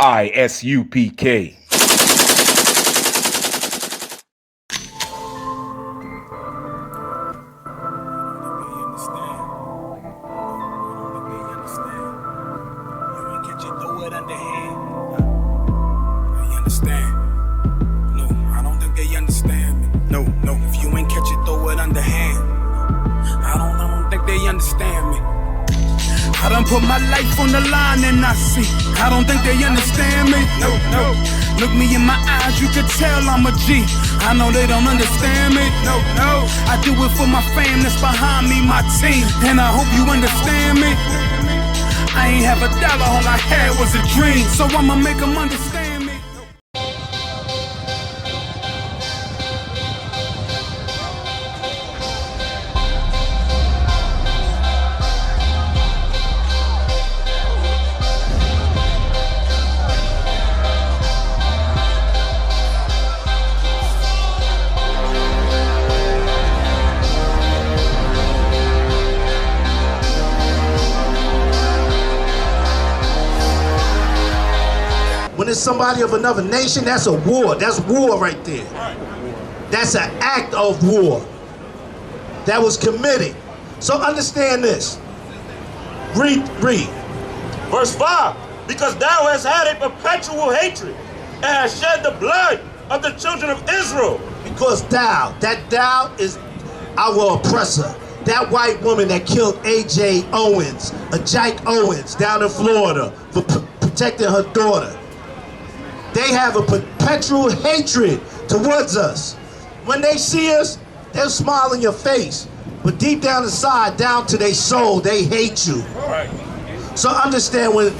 I.S.U.P.K. I done put my life on the line and I see, I don't think they understand me. No. Look me in my eyes, you could tell I'm a G. I know they don't understand me. No. I do it for my fam that's behind me, my team, and I hope you understand me. I ain't have a dollar, all I had was a dream, so I'ma make them understand me. When it's somebody of another nation, that's a war. That's war right there. That's an act of war that was committed. So understand this. Read. Verse 5, because thou hast had a perpetual hatred and hast shed the blood of the children of Israel. Because thou is our oppressor. That white woman that killed A.J. Owens, Jack Owens down in Florida for protecting her daughter. They have a perpetual hatred towards us. When they see us, they'll smile in your face. But deep down inside, down to their soul, they hate you. Right. So understand, when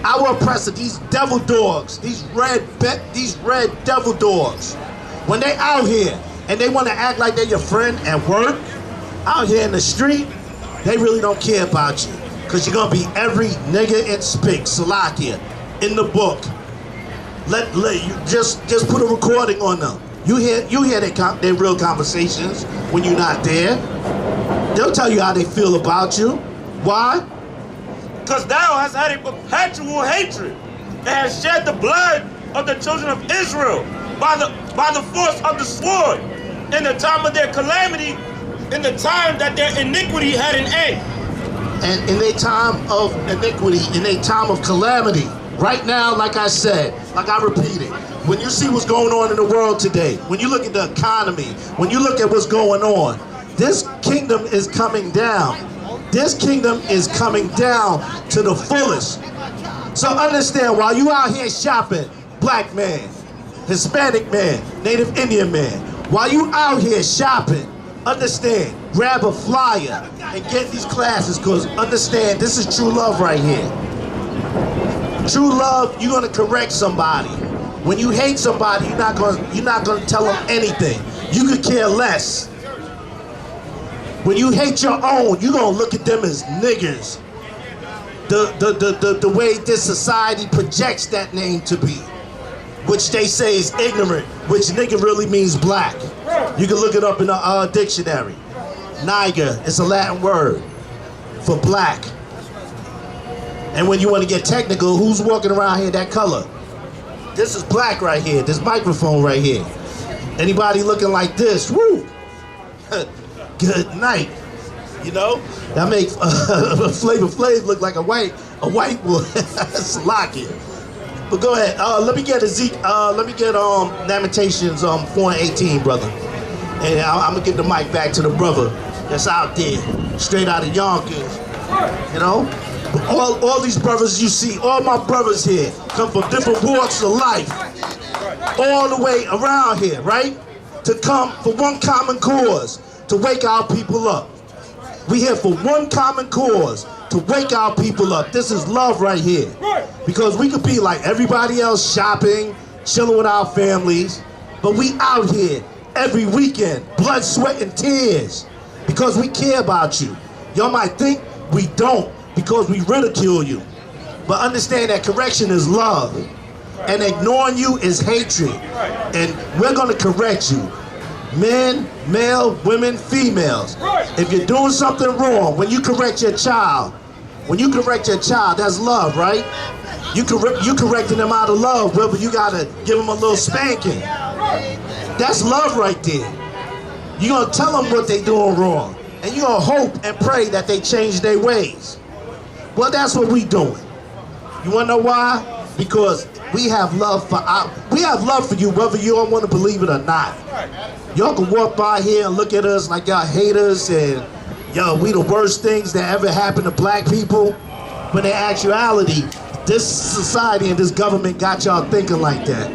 our oppressor, these devil dogs, these red devil dogs, when they out here and they want to act like they're your friend at work, out here in the street, they really don't care about you. Because you're going to be every nigga in SPIC, Salakia, in the book. Let you just put a recording on them. You hear their real conversations when you're not there. They'll tell you how they feel about you. Why? Because thou hast had a perpetual hatred and hast shed the blood of the children of Israel by the force of the sword in the time of their calamity, in the time that their iniquity had an end. And in their time of iniquity, in their time of calamity. Right now, like I said, like I repeated, when you see what's going on in the world today, when you look at the economy, when you look at what's going on, this kingdom is coming down. This kingdom is coming down to the fullest. So understand, while you out here shopping, black man, Hispanic man, Native Indian man, while you out here shopping, understand, grab a flyer and get these classes, because understand, this is true love right here. True love, you're gonna correct somebody. When you hate somebody, you're not gonna tell them anything. You could care less. When you hate your own, you're gonna look at them as niggers. The way this society projects that name to be, which they say is ignorant, which nigger really means black. You can look it up in the dictionary. Niger, it's a Latin word for black. And when you want to get technical, who's walking around here that color? This is black right here, this microphone right here. Anybody looking like this, woo, good night. You know, that makes Flavor Flav look like a white boy. That's lucky. But go ahead, let me get Lamentations 4:18, brother. And I'm gonna give the mic back to the brother that's out there, straight out of Yonkers, you know? All these brothers you see, all my brothers here come from different walks of life, all the way around here, right? To come for one common cause, to wake our people up. We here for one common cause, to wake our people up. This is love right here. Because we could be like everybody else, shopping, chilling with our families, but we out here every weekend, blood, sweat, and tears, because we care about you. Y'all might think we don't, because we ridicule you. But understand that correction is love. And ignoring you is hatred. And we're gonna correct you. Men, male, women, females. If you're doing something wrong, when you correct your child, that's love, right? You correcting them out of love, but you gotta give them a little spanking. That's love right there. You're gonna tell them what they doing wrong, and you're gonna hope and pray that they change their ways. Well, that's what we doing. You wanna know why? Because we have love for you, whether you don't want to believe it or not. Y'all can walk by here and look at us like y'all hate us and yo, we the worst things that ever happened to black people. When in actuality, this society and this government got y'all thinking like that.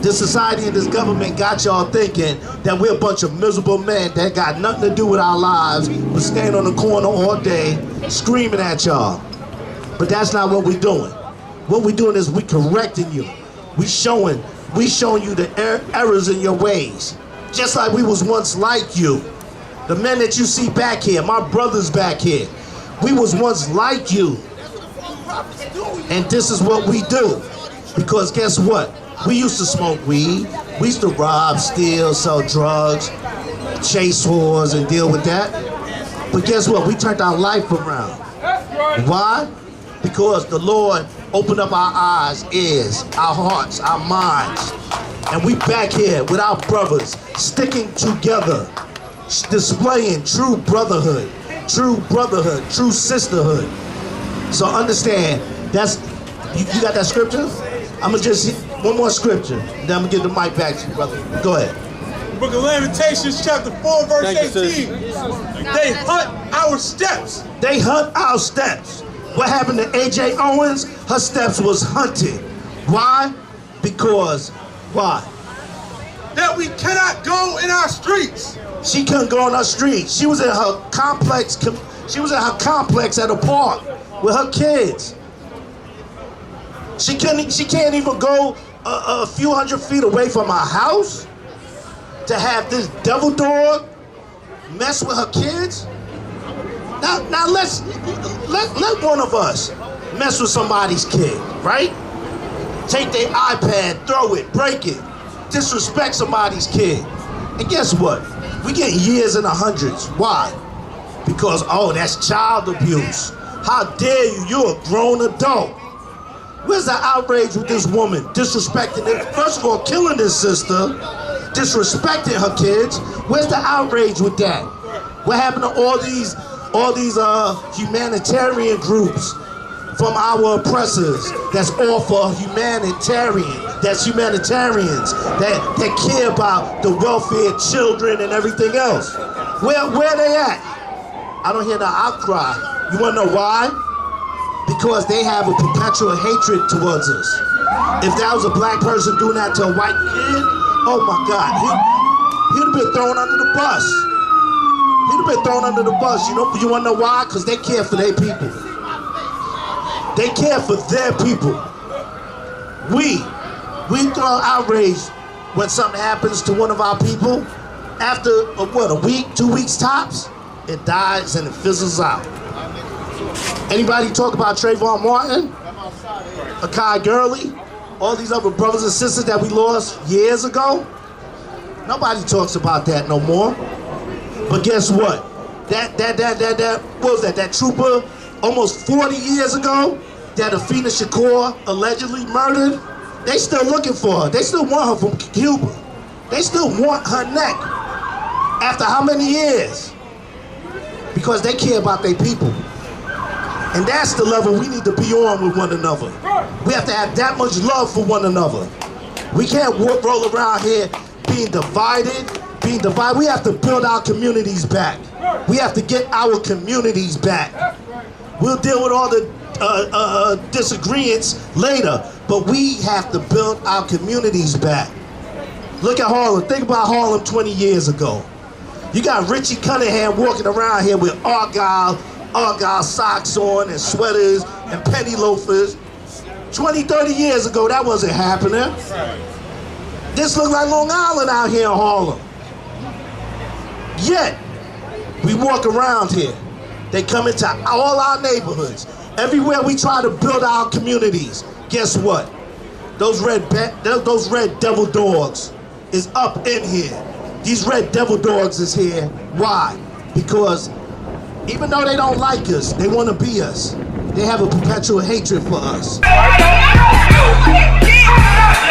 This society and this government got y'all thinking that we're a bunch of miserable men that got nothing to do with our lives, but stand on the corner all day screaming at y'all. But that's not what we're doing. What we're doing is we correcting you. We showing you the errors in your ways. Just like we was once like you. The men that you see back here, my brothers back here, we was once like you. And this is what we do. Because guess what? We used to smoke weed. We used to rob, steal, sell drugs, chase whores, and deal with that. But guess what? We turned our life around. Why? Because the Lord opened up our eyes, ears, our hearts, our minds. And we back here with our brothers, sticking together, displaying true brotherhood, true sisterhood. So understand, that's, you got that scripture? I'm gonna just, one more scripture, then I'm gonna give the mic back to you, brother. Go ahead. Book of Lamentations, chapter 4, verse 18. They hunt our steps. They hunt our steps. What happened to A.J. Owens? Her steps was hunted. Why? Because, why? That we cannot go in our streets. She couldn't go on her streets. She was in her complex. She was in her complex at a park with her kids. She can't even go a few hundred feet away from her house to have this devil dog mess with her kids. Now let one of us mess with somebody's kid, right? Take their iPad, throw it, break it, disrespect somebody's kid. And guess what? We get years in the hundreds. Why? Because, oh, that's child abuse. How dare you? You're a grown adult. Where's the outrage with this woman disrespecting it? First of all, killing this sister, disrespecting her kids. Where's the outrage with that? What happened to all these humanitarian groups from our oppressors that's all for humanitarians that care about the welfare of children and everything else? Where they at? I don't hear the outcry. You wanna know why? Because they have a perpetual hatred towards us. If that was a black person doing that to a white kid, oh my God, he'd have been thrown under the bus. He'd have been thrown under the bus. You wanna know why? Because they care for their people. They care for their people. We throw outrage when something happens to one of our people. After a week, 2 weeks tops, it dies and it fizzles out. Anybody talk about Trayvon Martin, Akai Gurley, all these other brothers and sisters that we lost years ago? Nobody talks about that no more. But guess what? What was that? That trooper almost 40 years ago that Afina Shakur allegedly murdered? They still looking for her. They still want her from Cuba. They still want her neck. After how many years? Because they care about their people. And that's the level we need to be on with one another. We have to have that much love for one another. We can't roll around here being divided. We have to build our communities back. We have to get our communities back. We'll deal with all the disagreements later, but we have to build our communities back. Look at Harlem. Think about Harlem 20 years ago. You got Richie Cunningham walking around here with Argyle socks on and sweaters and penny loafers. 20, 30 years ago, that wasn't happening. This looks like Long Island out here in Harlem. Yet, we walk around here. They come into all our neighborhoods. Everywhere we try to build our communities, guess what? Those red devil dogs is up in here. These red devil dogs is here. Why? Because even though they don't like us, they want to be us. They have a perpetual hatred for us.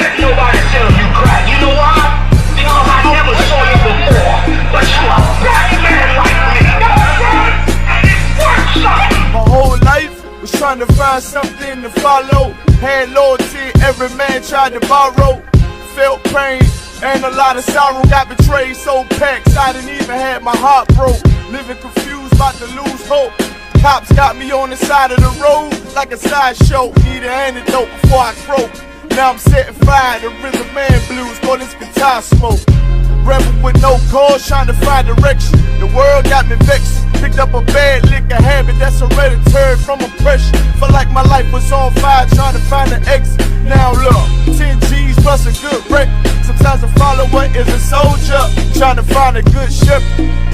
let nobody tell you crack. You know why? Because I never saw you before. But you a black man like me. And it works something. My whole life was trying to find something to follow. Had loyalty, every man tried to borrow. Felt pain and a lot of sorrow. Got betrayed, so packed, I didn't even have my heart broke. Living confused, about to lose hope. Cops got me on the side of the road like a sideshow. Need an antidote before I croak. Now I'm setting fire to rhythm man blues, boy, this guitar smoke. Rebel with no cause, trying to find direction. The world got me vexed. Picked up a bad liquor habit that's hereditary from oppression. Felt like my life was on fire, trying to find an exit. Now look, 10 G's plus a good wreck. Sometimes a follower is a soldier, trying to find a good ship.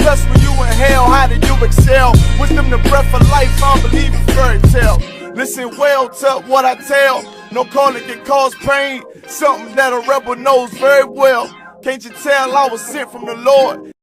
Plus when you in hell, how do you excel? Wisdom the breath of life, I don't believe in fairy tale. Listen well to what I tell. No calling can cause pain, something that a rebel knows very well. Can't you tell I was sent from the Lord?